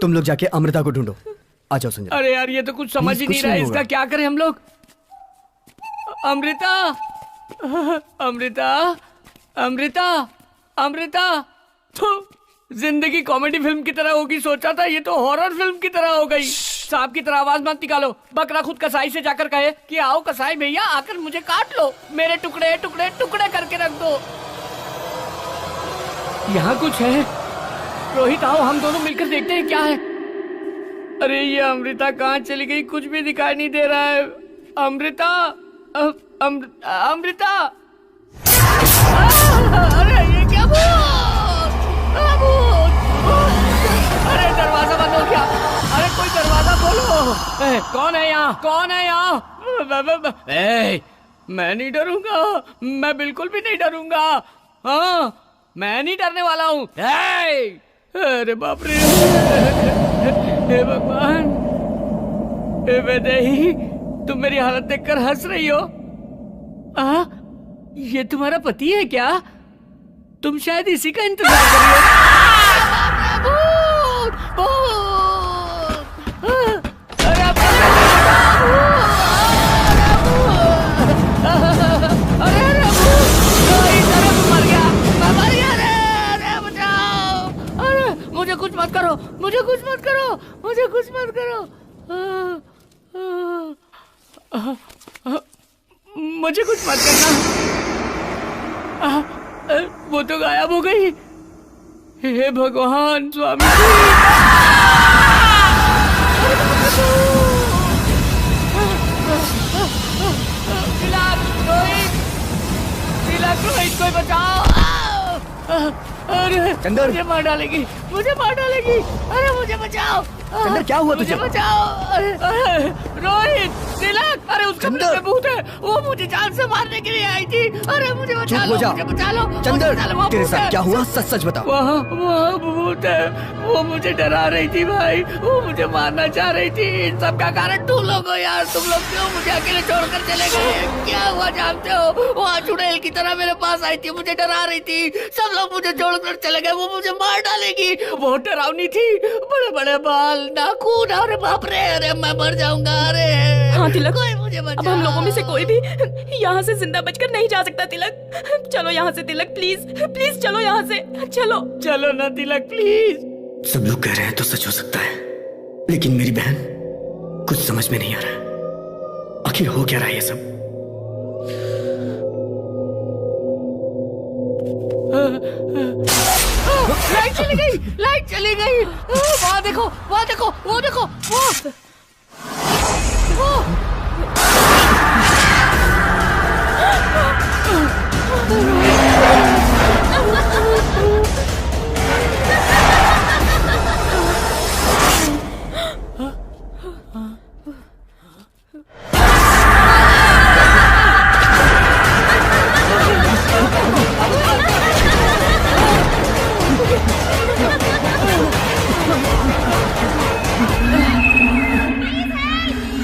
तुम लोग जाके अमृता को ढूंढो। आ जाओ संजना। अरे यार, ये तो कुछ समझ ही नहीं रहा है। इसका क्या करें हम लोग? अमृता, अमृता, अमृता, अमृता। जिंदगी कॉमेडी फिल्म की तरह होगी सोचा था, ये तो हॉरर फिल्म की तरह हो गई। सांप की तरह आवाज मत निकालो। बकरा खुद कसाई से जाकर कहे कि आओ कसाई भैया, आकर मुझे काट लो, मेरे टुकड़े टुकड़े टुकड़े करके रख दो। यहाँ कुछ है। रोहित आओ, हम दोनों मिलकर देखते हैं क्या है। अरे ये अमृता कहाँ चली गई? कुछ भी दिखाई नहीं दे रहा है। अमृता, अमृता। अरे ये क्या अरे दरवाजा बंद हो गया। अरे कोई दरवाजा खोलो। कौन है यहाँ? कौन है यहाँ? मैं नहीं डरूंगा। मैं बिल्कुल भी नहीं डरूंगा। हाँ, मैं नहीं डरने वाला हूँ। अरे बाप रे, हे भगवान, हे वैदेही, तुम मेरी हालत देखकर हंस रही हो? ये तुम्हारा पति है क्या? तुम शायद इसी का इंतजार कर रही हो। मुझे कुछ मत करो, मुझे कुछ मत करो, मुझे कुछ मत करो, मुझे कुछ मत करना। वो तो गायब हो गई। हे भगवान स्वामी। रोहित कोई बचाओ। अरे चंदर, मुझे मार डालेगी, मुझे मार डालेगी। अरे मुझे बचाओ। चंदर, क्या हुआ तुझे? मुझे बचाओ। अरे रोहित, तिलक, अरे उसका भूत है। वो मुझे जान से मारने के लिए आई थी। अरे मुझे बचा लो, मुझे बचा लो। चंदर, तेरे साथ क्या हुआ? सच सच बता। वहाँ भूत है। वो मुझे डरा रही थी भाई। वो मुझे मारना चाह रही थी। इन सब का कारण तुम लोग हो यार। तुम लोग क्यों मुझे अकेले छोड़कर चले गए? क्या हुआ जानते हो? वहाँ चुड़ैल की तरह मेरे पास आई थी, मुझे डरा रही थी। सब लोग मुझे छोड़कर चले गए। वो मुझे मार डालेगी। बहुत डरावनी थी, बड़े बड़े बाल, नाखून। अरे बाप रे, अरे मैं मर जाऊंगा। अरे हाँ तिलक, मुझे अब हम लोगों में से कोई भी यहाँ से जिंदा बचकर नहीं जा सकता। तिलक, चलो यहाँ से। तिलक प्लीज, प्लीज चलो यहाँ से। चलो चलो ना तिलक, प्लीज। सब लोग कह रहे हैं तो सच हो सकता है, लेकिन मेरी बहन, कुछ समझ में नहीं आ रहा। आखिर हो क्या रहा है ये सब? लाइट चली गई, लाइट चली गई। वहाँ देखो, वहाँ देखो, वो देखो, वो।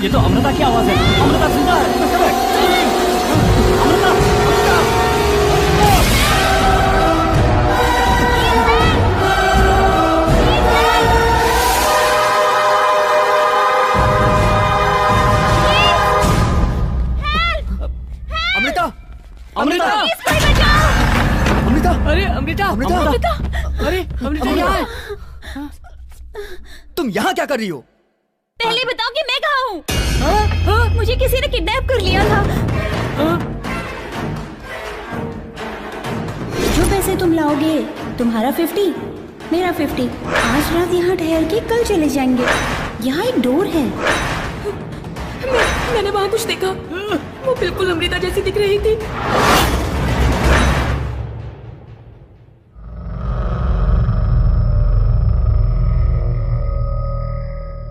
ये तो अमृता की आवाज है। अमृता जिंदा है। अमृता, अमृता, अमृता, अमृता, अरे अमृता, अमृता, अरे अमृता यहाँ है। तुम यहाँ क्या कर रही हो? पहले बताओ कि मैं कहाँ हूँ? मुझे किसी ने किडनैप कर लिया था। जो पैसे तुम लाओगे, तुम्हारा 50, मेरा 50। आज रात यहाँ ठहर के कल चले जाएंगे। यहाँ एक डोर है। मैंने वहाँ कुछ देखा। वो बिल्कुल अमृता जैसी दिख रही थी।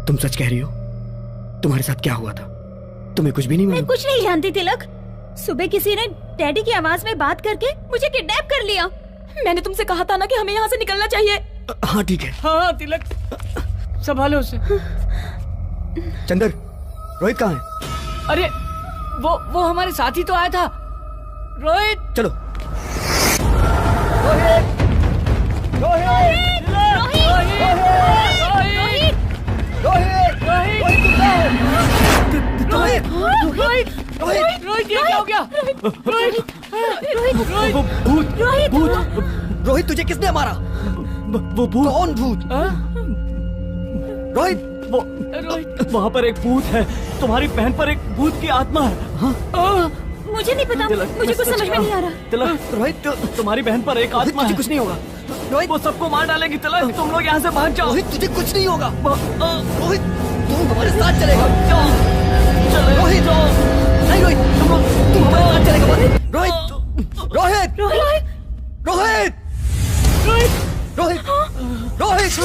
तुम सच कह रही हो? तुम्हारे साथ क्या हुआ था? तुम्हें कुछ भी नहीं मैं मालूम? कुछ नहीं जानती तिलक। सुबह किसी ने डैडी की आवाज में बात करके मुझे किडनैप कर लिया। मैंने तुमसे कहा था ना कि हमें यहाँ से निकलना चाहिए। हाँ ठीक है। हाँ तिलक, संभालो उसे। चंदर, रोहित कहाँ है? अरे वो हमारे साथ ही तो आया था। रोहित, चलो। रोहित, ये क्या हो गया? रोहित, तुझे किसने मारा? वो भूत। कौन भूत? रोहित, वहाँ पर एक भूत है। तुम्हारी बहन पर एक भूत की आत्मा है। मुझे नहीं पता, मुझे कुछ समझ में नहीं आ रहा। तिलक, रोहित, तुम्हारी बहन पर एक आत्मा है। कुछ नहीं होगा। रोहित, वो सबको मार डालेगी। तिलक, तुम लोग यहाँ से भाग जाओ। रोहित, तुझे कुछ नहीं होगा। रोहित, तू हमारे साथ चलेगा। रोहित, नहीं रोहित, तू हमारे साथ चलेगा। रोहित, रोहित, रोहित, रोहित, रोहित, रोहित,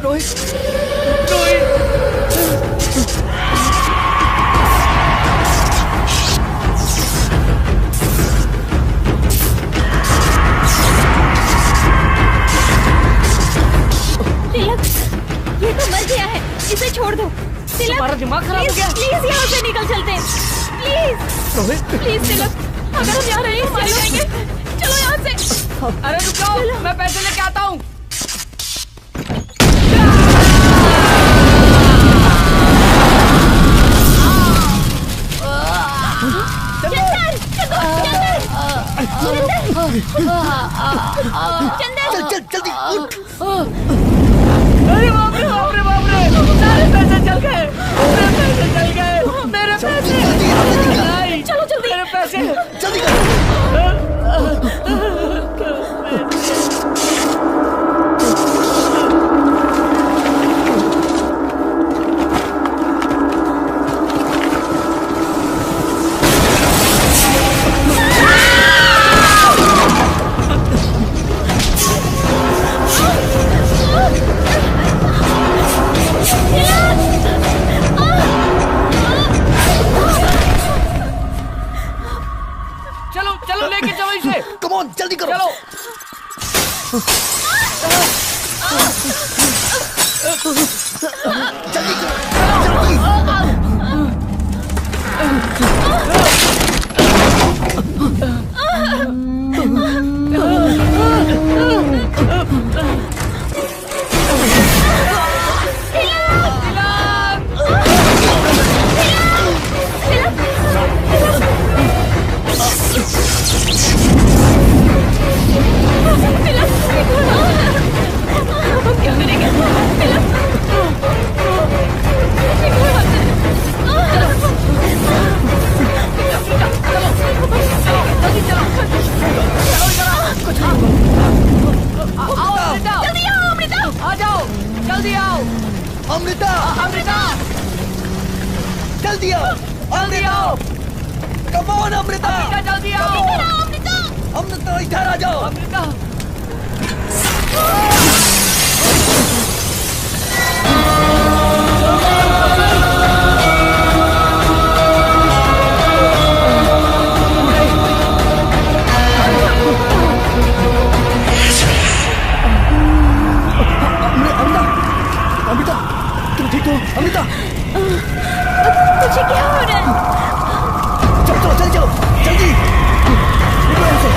रोहित, तिलक, ये तो मर गया है, इसे छोड़ दो। तिलक, तुम्हारा दिमाग खराब हो गया। प्लीज यहाँ से निकल चलते हैं। प्लीज, रोहित, प्लीज तिलक, अगर हम यहाँ रहे मारे जाएंगे। चलो यहाँ से। अरे रुक जाओ, मैं पैसे लेके आता हूँ। चल जल्दी उठ। अरे बाप रे बाप रे बाप रे, सारे पैसे चल गए। मेरे पैसे चल गए। मेरे पैसे। चलो जल्दी। मेरे पैसे जल्दी चलो चलो, लेके चलो इसे। कम ऑन, जल्दी करो। चलो। जल्दी करो, जल्दी। क्या करेंगे? जल्दी आओ अमृता, आ जाओ, जल्दी आओ अमृता, अमृता, जल्दी आओ, जल्दी आओ, कम ऑन अमृता, जल्दी आओ अमृता, अमृता इधर आ जाओ। अमृता। अमृता, तुम ठीक हो? अमृता, तुझे क्या हो रहा है? चलो चलो चलो, जल्दी निकलो यहाँ से।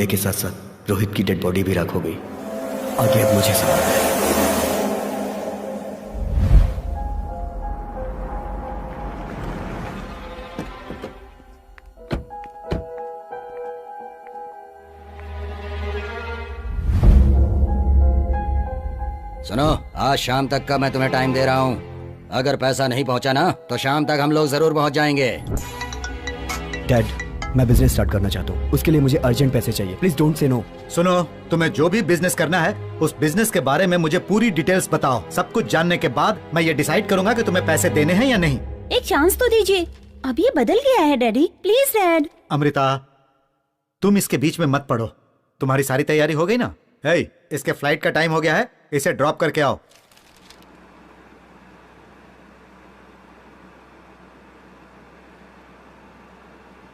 बंगले के साथ साथ रोहित की डेड बॉडी भी राख हो गई। आगे अब मुझे संभालना है। सुनो, आज शाम तक का मैं तुम्हें टाइम दे रहा हूँ। अगर पैसा नहीं पहुँचा ना तो शाम तक हम लोग जरूर पहुँच जाएंगे। डैड, मैं बिजनेस स्टार्ट करना चाहता हूँ, उसके लिए मुझे अर्जेंट पैसे चाहिए। Please don't say no. सुनो, तुम्हें जो भी बिजनेस करना है उस बिजनेस के बारे में मुझे पूरी डिटेल्स बताओ। सब कुछ जानने के बाद मैं ये डिसाइड करूंगा कि तुम्हें पैसे देने हैं या नहीं। एक चांस तो दीजिए। अब ये बदल गया है डैडी, प्लीज डैड। अमृता, तुम इसके बीच में मत पड़ो। तुम्हारी सारी तैयारी हो गई ना? हे, इसके फ्लाइट का टाइम हो गया है, इसे ड्रॉप करके आओ।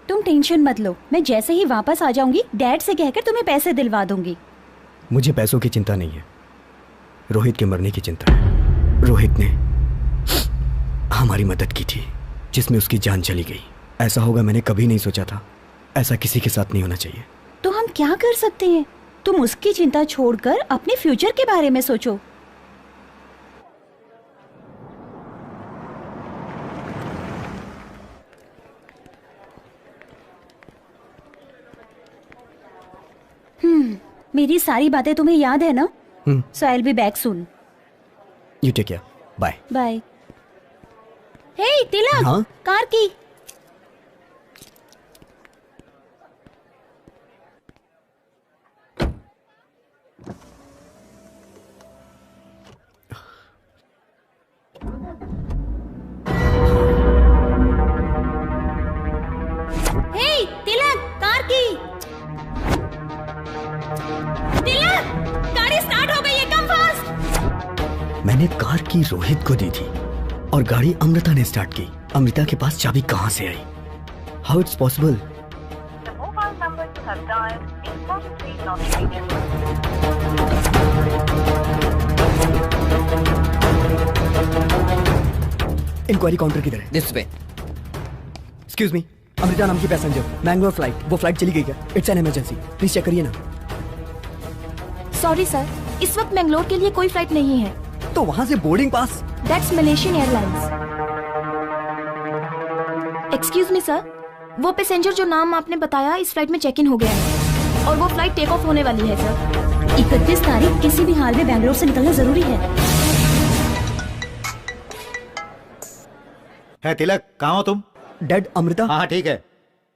तुम टेंशन मत लो, मैं जैसे ही वापस आ जाऊंगी डैड से कहकर तुम्हें पैसे दिलवा दूंगी। मुझे पैसों की चिंता नहीं है, रोहित के मरने की चिंता है। रोहित ने हमारी मदद की थी जिसमें उसकी जान चली गई। ऐसा होगा मैंने कभी नहीं सोचा था। ऐसा किसी के साथ नहीं होना चाहिए। तो हम क्या कर सकते हैं? तुम उसकी चिंता छोड़कर अपने फ्यूचर के बारे में सोचो। मेरी सारी बातें तुम्हें याद है ना? So I will be back soon. You take care, bye. Bye. Hey Tilak, हाँ? कार की। हे तिलक, कार की। तिलक, गाड़ी स्टार्ट हो गई है, कम फास्ट। मैंने कार की रोहित को दी थी और गाड़ी अमृता ने स्टार्ट की। अमृता के पास चाबी कहां से आई? How it's possible? Inquiry counter किधर है? This way. Excuse me, Amrita नाम की पैसेंजर, मैंगलोर फ्लाइट। वो फ्लाइट चली गई क्या? It's an emergency, please check करिए ना। सॉरी सर, इस वक्त मैंगलोर के लिए कोई फ्लाइट नहीं है। तो वहां से boarding pass? That's Malaysian airlines. Excuse me sir, वो पैसेंजर जो नाम आपने बताया इस फ्लाइट में चेक इन हो गया है और वो फ्लाइट टेक ऑफ होने वाली है सर। 31 तारीख किसी भी हाल में बैंगलोर से निकलना जरूरी है तिलक, कहाँ हो तुम? डैड, अमृता। हाँ ठीक है।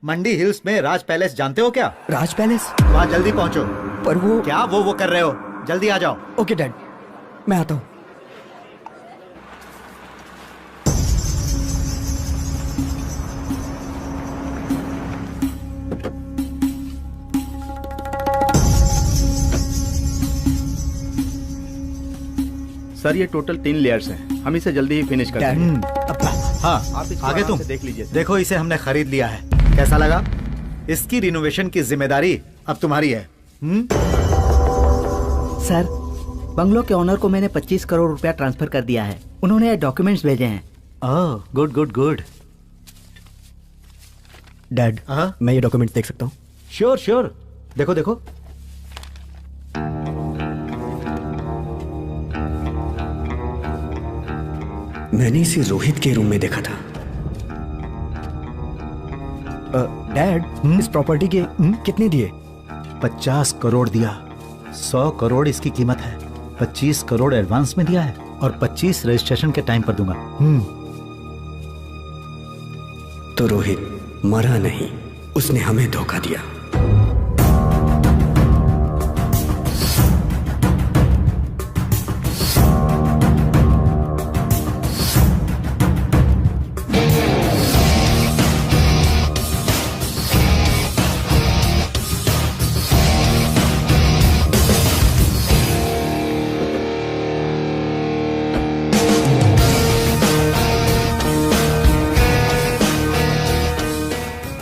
मंडी हिल्स में राज पैलेस जानते हो क्या? राज पैलेस? वहाँ जल्दी पहुँचो। पर वो क्या वो कर रहे हो? जल्दी आ जाओ। ओके डैड, मैं आता हूँ। सर ये टोटल 3 लेयर्स हैं, हम इसे जल्दी ही फिनिश कर देंगे। हाँ, आप इसको आगे आराम तुम से देख लीजिए। देखो, इसे हमने खरीद लिया है, कैसा लगा? इसकी रिनोवेशन की जिम्मेदारी अब तुम्हारी है। सर, बंगलो के ओनर को मैंने 25 करोड़ रुपया ट्रांसफर कर दिया है। उन्होंने डॉक्यूमेंट्स भेजे हैं। ओह, गुड गुड गुड। डैड, मैं ये डॉक्यूमेंट्स देख सकता हूँ? श्योर श्योर, देखो देखो। मैंने इसे रोहित के रूम में देखा था। डैड, इस प्रॉपर्टी के कितने दिए? 50 करोड़ दिया। 100 करोड़ इसकी कीमत है। 25 करोड़ एडवांस में दिया है और 25 रजिस्ट्रेशन के टाइम पर दूंगा। तो रोहित मरा नहीं, उसने हमें धोखा दिया।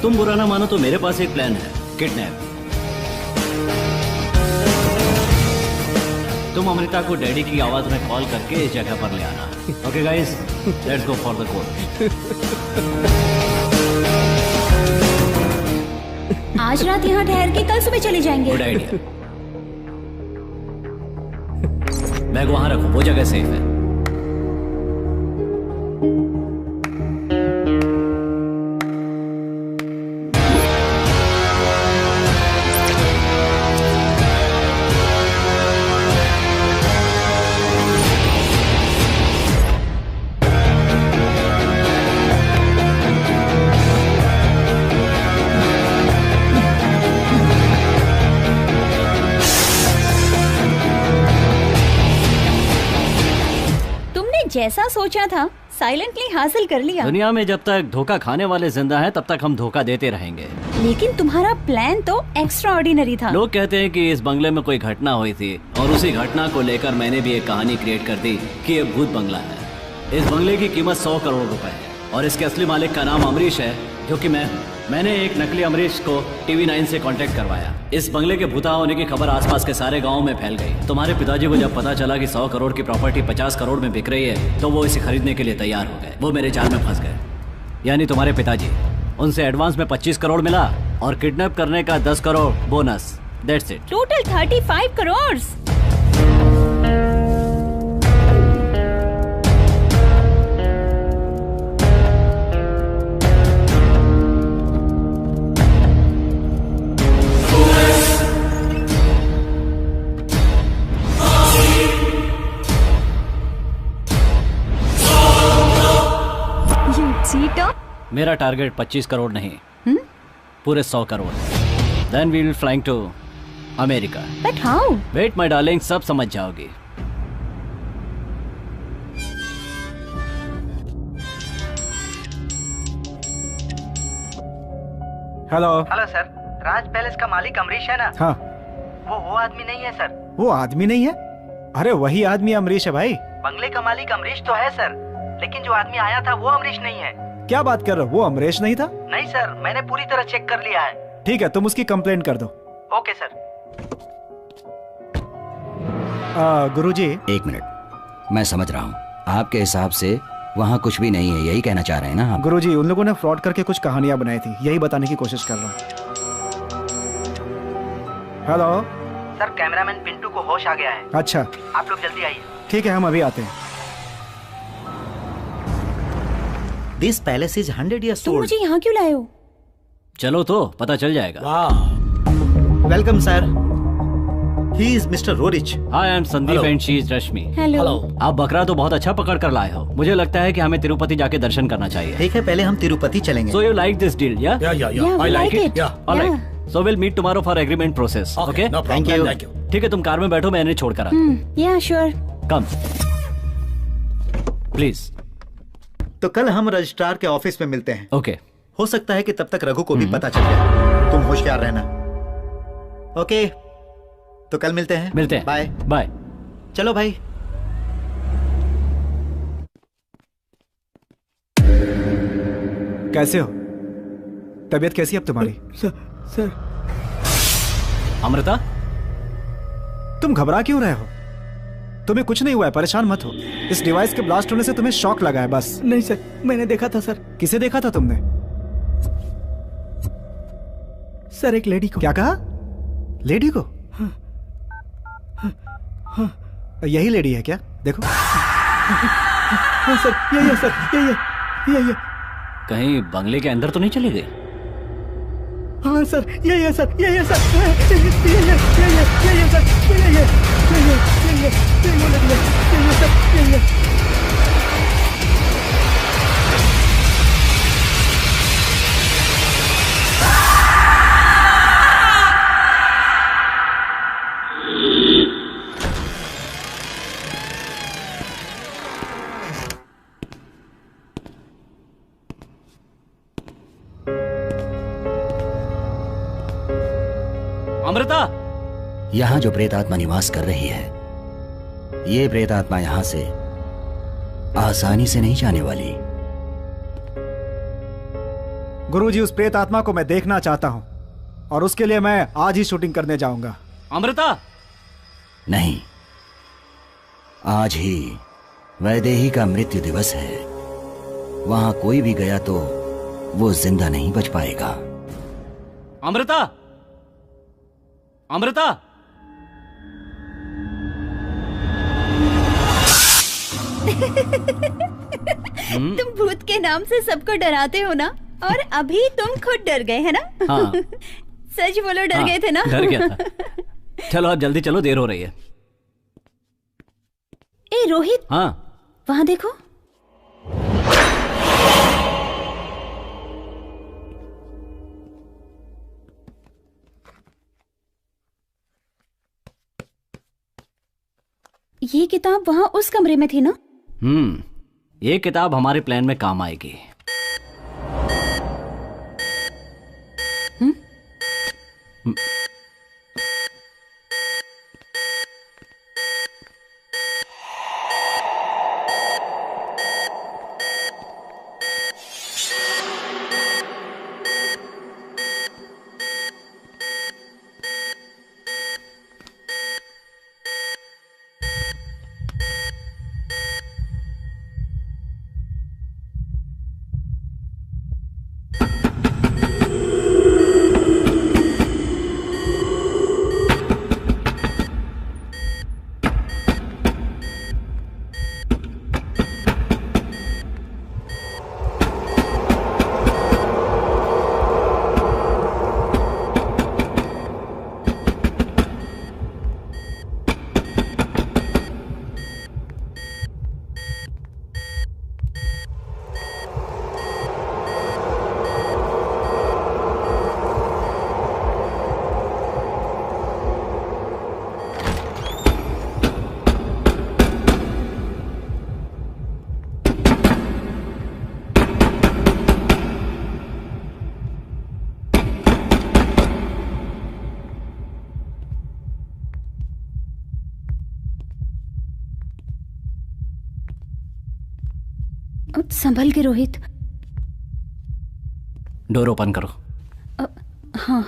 तुम बुरा ना मानो तो मेरे पास एक प्लान है, किडनैप। तुम अमृता को डैडी की आवाज में कॉल करके इस जगह पर ले आना। Okay guys, let's go for the court. आज रात यहाँ ठहर के कल सुबह चले जाएंगे। Good idea. बैग वहां रखो, वो जगह सेफ है। जैसा सोचा था साइलेंटली हासिल कर लिया। दुनिया में जब तक धोखा खाने वाले जिंदा हैं तब तक हम धोखा देते रहेंगे। लेकिन तुम्हारा प्लान तो एक्स्ट्रा ऑर्डिनरी था। लोग कहते हैं कि इस बंगले में कोई घटना हुई थी और उसी घटना को लेकर मैंने भी एक कहानी क्रिएट कर दी कि ये भूत बंगला है। इस बंगले की कीमत 100 करोड़ रुपए है और इसके असली मालिक का नाम अमरीश है, जो कि मैं हूँ। मैंने एक नकली अमरीश को TV9 से कांटेक्ट करवाया। इस बंगले के भूता होने की खबर आसपास के सारे गांव में फैल गई। तुम्हारे पिताजी को जब पता चला कि 100 करोड़ की प्रॉपर्टी 50 करोड़ में बिक रही है तो वो इसे खरीदने के लिए तैयार हो गए। वो मेरे जाल में फंस गए, यानी तुम्हारे पिताजी। उनसे एडवांस में 25 करोड़ मिला और किडनैप करने का 10 crore bonus. That's it. Total 35 crore. मेरा टारगेट 25 करोड़ नहीं, पूरे 100 crore. Then we will flying to America. But how? Wait my darling, सब समझ जाओगी। Hello. Hello sir, Raj palace का मालिक अमरीश है ना? हाँ। वो आदमी नहीं है सर। वो आदमी नहीं है? अरे वही आदमी अमरीश है भाई। बंगले का मालिक अमरीश तो है सर, लेकिन जो आदमी आया था वो अमरीश नहीं है। क्या बात कर रहे हो? वो अमरीश नहीं था? नहीं सर, मैंने पूरी तरह चेक कर लिया है। ठीक है, तुम उसकी कंप्लेंट कर दो। Okay sir. गुरुजी। एक मिनट, मैं समझ रहा हूँ। आपके हिसाब से वहाँ कुछ भी नहीं है, यही कहना चाह रहे हैं ना आप? गुरुजी, उन लोगों ने फ्रॉड करके कुछ कहानियां बनाई थी, यही बताने की कोशिश कर रहा हूँ। हेलो सर, कैमरामैन पिंटू को होश आ गया है। अच्छा, आप लोग जल्दी आइए। ठीक है, हम अभी आते हैं। This palace is 100 years old. तुम मुझे यहाँ क्यों लाए हो? चलो तो पता चल जाएगा। Welcome sir. He is Mr. Rorich. Hi, I am Sandeep and she is Rashmi. Hello. आप बकरा तो बहुत अच्छा पकड़ कर लाए हो। मुझे लगता है कि हमें तिरुपति जाके दर्शन करना चाहिए। ठीक है, पहले हम तिरुपति चलेंगे। So you like this deal, yeah? Yeah, I like it. All right. So we'll meet tomorrow for agreement process. Okay? No problem. Thank you. ठीक है, तुम कार में बैठो, मैं इन्हें छोड़ कर आता हूँ। Yeah, sure. Come. Please. तो कल हम रजिस्ट्रार के ऑफिस में मिलते हैं। ओके। हो सकता है कि तब तक रघु को भी पता चल जाए। तुम होशियार रहना। ओके, तो कल मिलते हैं। मिलते हैं। Bye bye. चलो भाई। कैसे हो? तबीयत कैसी है अब तुम्हारी? सर। अमृता, तुम घबरा क्यों रहे हो? तुम्हें कुछ नहीं हुआ है, परेशान मत हो। इस डिवाइस के ब्लास्ट होने से तुम्हें शॉक लगा है बस। नहीं सर, मैंने देखा था सर। किसे देखा था तुमने? सर, एक लेडी को। क्या कहा? लेडी को? हाँ। यही लेडी है क्या? देखो। हाँ सर, यही है सर, यही है। कहीं बंगले के अंदर तो नहीं चली गई? हाँ सर, यही है सर, यही है सर, यही है सर, यही है। अमृता, यहाँ जो प्रेत आत्मा निवास कर रही है, ये प्रेत आत्मा यहाँ से आसानी से नहीं जाने वाली। गुरुजी, उस प्रेत आत्मा को मैं देखना चाहता हूँ और उसके लिए मैं आज ही शूटिंग करने जाऊंगा। अमृता। नहीं, आज ही वैदेही का मृत्यु दिवस है। वहां कोई भी गया तो वो जिंदा नहीं बच पाएगा। अमृता, अमृता। तुम भूत के नाम से सबको डराते हो ना, और अभी तुम खुद डर गए है ना? हाँ। सच बोलो, डर गए थे ना? डर गया था। चलो अब जल्दी चलो, देर हो रही है। ए रोहित। हाँ। वहाँ देखो। ये किताब वहाँ उस कमरे में थी ना? ये किताब हमारे प्लान में काम आएगी। संभल के रोहित। डोर ओपन करो। हाँ।